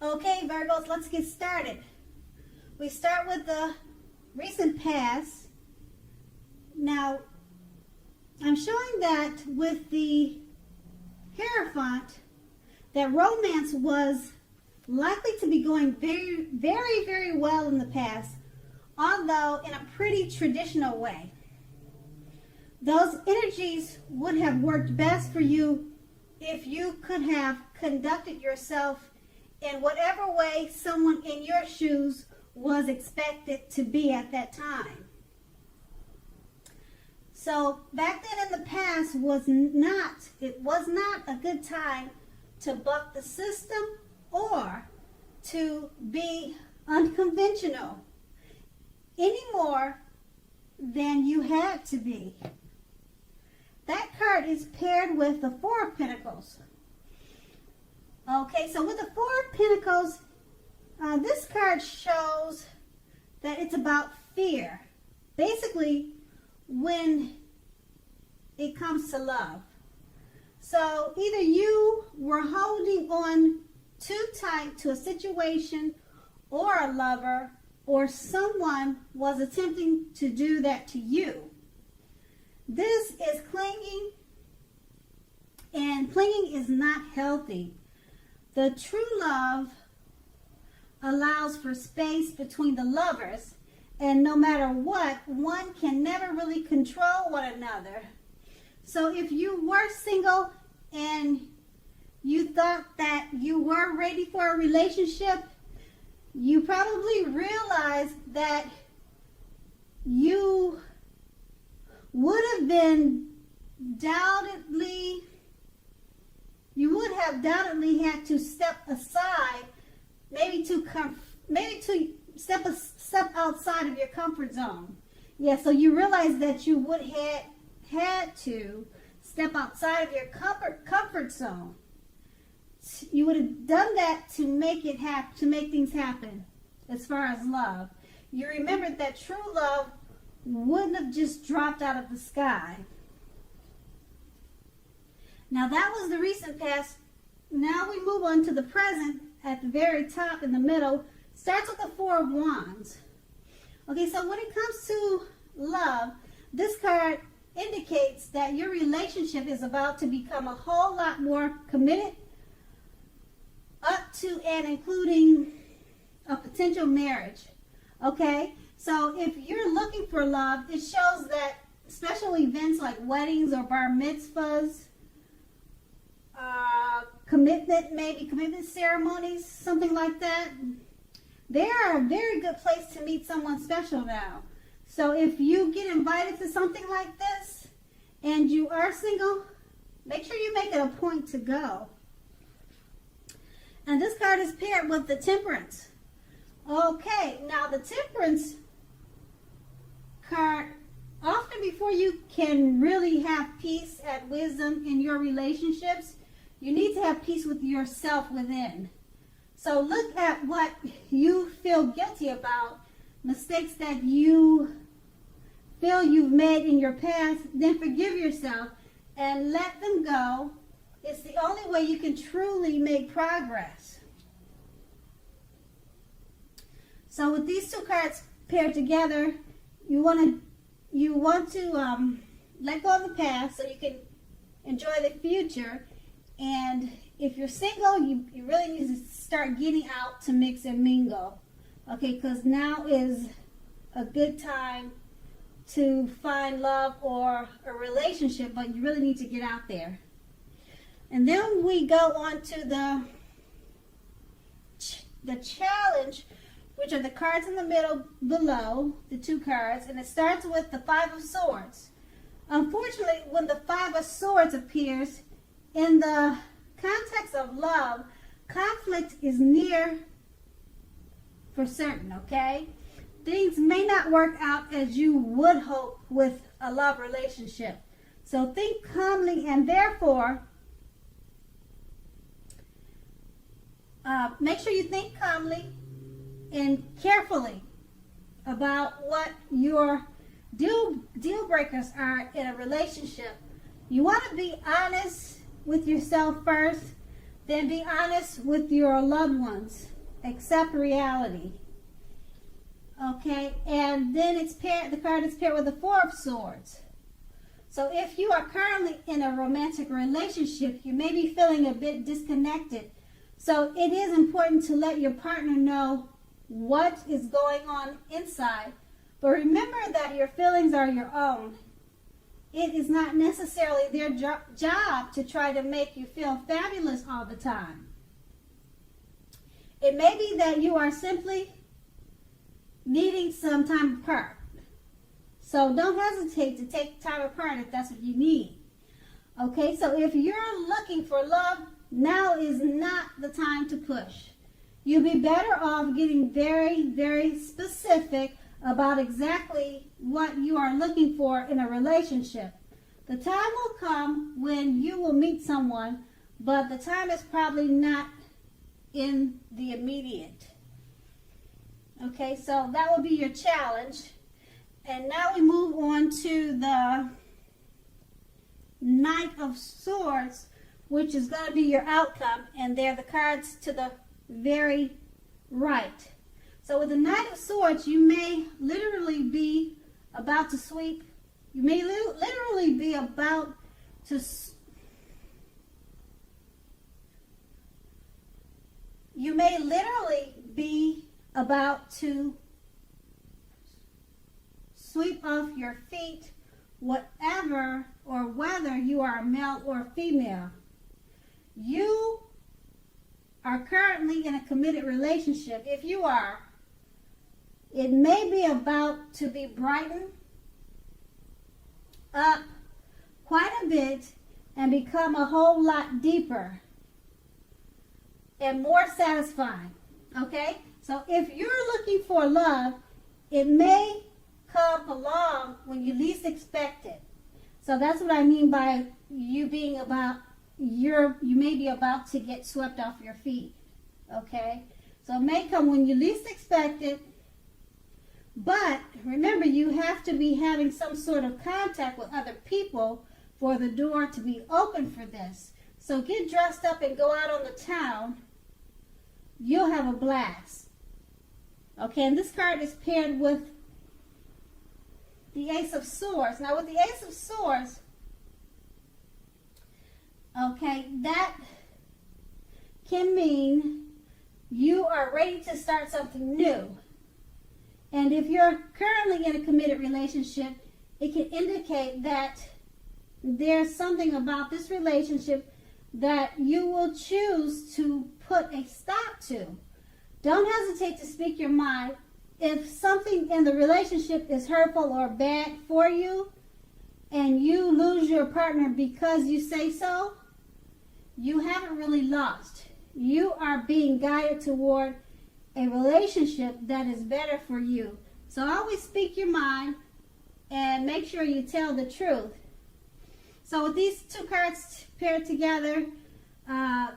Okay, Virgos, let's get started. We start with the recent past. Now, I'm showing that with the Hierophant, that romance was likely to be going very, very, very well in the past, although in a pretty traditional way. Those energies would have worked best for you if you could have conducted yourself in whatever way someone in your shoes was expected to be at that time. So back then in the past it was not a good time to buck the system or to be unconventional any more than you had to be. That card is paired with the Four of Pentacles. Okay, so with the Four of Pentacles, this card shows that it's about fear. Basically, when it comes to love. So either you were holding on too tight to a situation or a lover, or someone was attempting to do that to you. This is clinging, and clinging is not healthy. The true love allows for space between the lovers, and no matter what, one can never really control one another. So if you were single and you thought that you were ready for a relationship, you probably realized that you would have doubtedly had to step aside, maybe to step outside of your comfort zone. Yeah, so you realize that you would have had to step outside of your comfort zone. You would have done that to make things happen as far as love. You remembered that true love wouldn't have just dropped out of the sky. Now that was the recent past. Now we move on to the present. At the very top in the middle starts with the Four of Wands. Okay, so when it comes to love, this card indicates that your relationship is about to become a whole lot more committed, up to and including a potential marriage. Okay, so if you're looking for love, it shows that special events like weddings or bar mitzvahs, commitment ceremonies, something like that, they are a very good place to meet someone special now. So if you get invited to something like this and you are single, make sure you make it a point to go. And this card is paired with the Temperance. Okay, now the Temperance card, often before you can really have peace and wisdom in your relationships, you need to have peace with yourself within. So look at what you feel guilty about, mistakes that you feel you've made in your past, then forgive yourself and let them go. It's the only way you can truly make progress. So with these two cards paired together, you want to let go of the past so you can enjoy the future. And if you're single, you really need to start getting out to mix and mingle. Okay, because now is a good time to find love or a relationship, but you really need to get out there. And then we go on to the challenge, which are the cards in the middle below, the two cards, and it starts with the Five of Swords. Unfortunately, when the Five of Swords appears, in the context of love, conflict is near for certain, okay? Things may not work out as you would hope with a love relationship. So think calmly, and therefore, make sure you think calmly and carefully about what your deal breakers are in a relationship. You want to be honest with yourself first. Then be honest with your loved ones. Accept reality. Okay, and then the card is paired with the Four of Swords. So if you are currently in a romantic relationship, you may be feeling a bit disconnected. So it is important to let your partner know what is going on inside. But remember that your feelings are your own. It is not necessarily their job to try to make you feel fabulous all the time. It may be that you are simply needing some time apart. So don't hesitate to take time apart if that's what you need. Okay, so if you're looking for love, now is not the time to push. You'll be better off getting very, very specific about exactly what you are looking for in a relationship. The time will come when you will meet someone, but the time is probably not in the immediate. Okay, so that will be your challenge. And now we move on to the Knight of Swords, which is going to be your outcome, and they're the cards to the very right. So with the Knight of Swords, you may literally be about to sweep. You may literally be about to sweep off your feet whatever or whether you are a male or female. You are currently in a committed relationship. If you are, it may be about to be brightened up quite a bit and become a whole lot deeper and more satisfying. Okay? So if you're looking for love, it may come along when you least expect it. So that's what I mean by you being about, you may be about to get swept off your feet. Okay? So it may come when you least expect it. But remember, you have to be having some sort of contact with other people for the door to be open for this. So get dressed up and go out on the town. You'll have a blast. Okay, and this card is paired with the Ace of Swords. Now with the Ace of Swords, okay, that can mean you are ready to start something new. And if you're currently in a committed relationship, it can indicate that there's something about this relationship that you will choose to put a stop to. Don't hesitate to speak your mind. If something in the relationship is hurtful or bad for you, and you lose your partner because you say so, you haven't really lost. You are being guided toward a relationship that is better for you. So always speak your mind and make sure you tell the truth. So with these two cards paired together,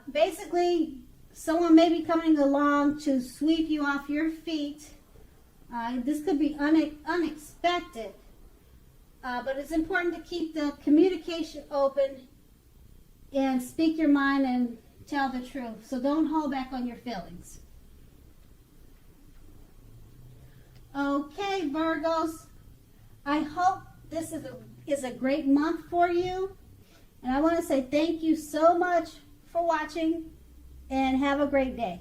basically someone may be coming along to sweep you off your feet. This could be unexpected, but it's important to keep the communication open and speak your mind and tell the truth. So don't hold back on your feelings. Okay, Virgos, I hope this is a great month for you. And I want to say thank you so much for watching and have a great day.